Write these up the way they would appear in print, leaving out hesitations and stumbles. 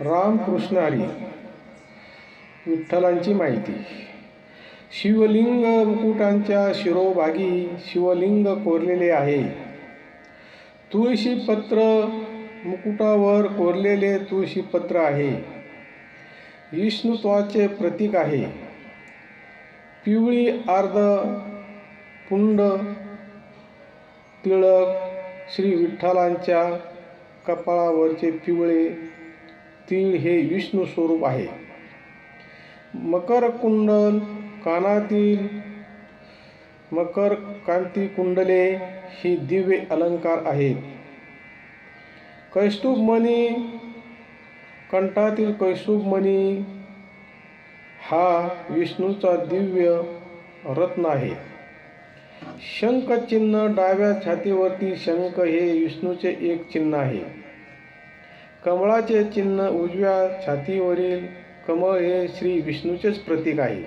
रामकृष्ण हरी. विठ्ठलांची माहिती. शिवलिंग मुकुटांच्या शिरोभागी शिवलिंग कोरलेले आहे. तुळशीपत्र मुकुटावर कोरलेले तुळशीपत्र आहे. विष्णुत्वाचे प्रतीक आहे. पिवळी अर्ध पुंड तिळक श्री विठ्ठलांच्या कपाळावरचे पिवळे तीळ हे विष्णू स्वरूप आहे. मकर कुंडल कानातील मकर कांती कुंडले ही दिव्य अलंकार आहेत. कौस्तुभ मणी कंठातील कौस्तुभ मणी हा विष्णूचा दिव्य रत्न आहे. शंख चिन्ह डाव्या छातीवरती शंख हे विष्णूचे एक चिन्ह आहे. कमळाचे चिन्ह उजव्या छातीवरील कमळ हे श्री विष्णूचेच प्रतीक आहे.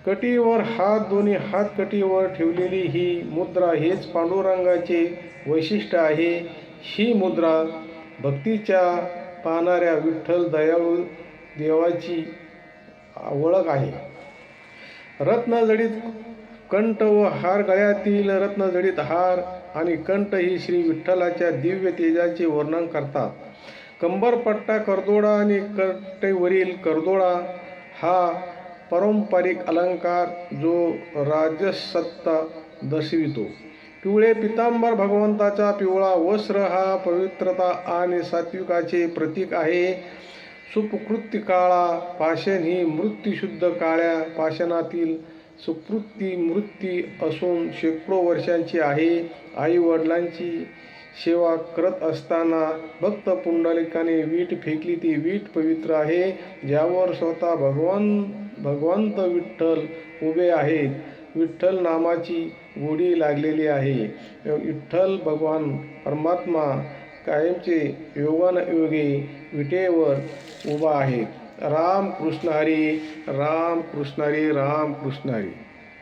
कटीवर हात दोन्ही हात कटीवर ठेवलेली ही मुद्रा हेच पांडुरंगाचे वैशिष्ट्य आहे. ही मुद्रा भक्तीच्या पाहणाऱ्या विठ्ठल दयाळू देवाची ओळख आहे. रत्नजडित कंठ व हार गळ्यातील रत्नजडित हार आणि कंठ ही श्री विठ्ठलाच्या दिव्य तेजाचे वर्णन करतात. कंबरपट्टा करदोडा आणि कटेवरील करदोडा हा पारंपरिक अलंकार जो राजसत्ता दर्शवितो. पिवळे पितांबर भगवंताचा पिवळा वस्त्र हा पवित्रता आणि सात्विकाचे प्रतीक आहे. सुकृती काळा पाषाण ही मृत्यूशुद्ध काळ्या पाषाणातील सुकृती मृत्यू असून शेकडो वर्षांची आहे. आई वडिलांची सेवा करत असताना भक्त पुंडलिकाने वीट फेकली. ती वीट पवित्र आहे ज्यावर स्वतः भगवंत विठ्ठल उभे आहेत. विठ्ठल नामाची गोडी लागलेली आहे. विठ्ठल भगवान परमात्मा कायमचे योगानयोगे विटेवर उभा आहे. राम कृष्ण हरी. राम कृष्ण हरी. राम कृष्ण हरी.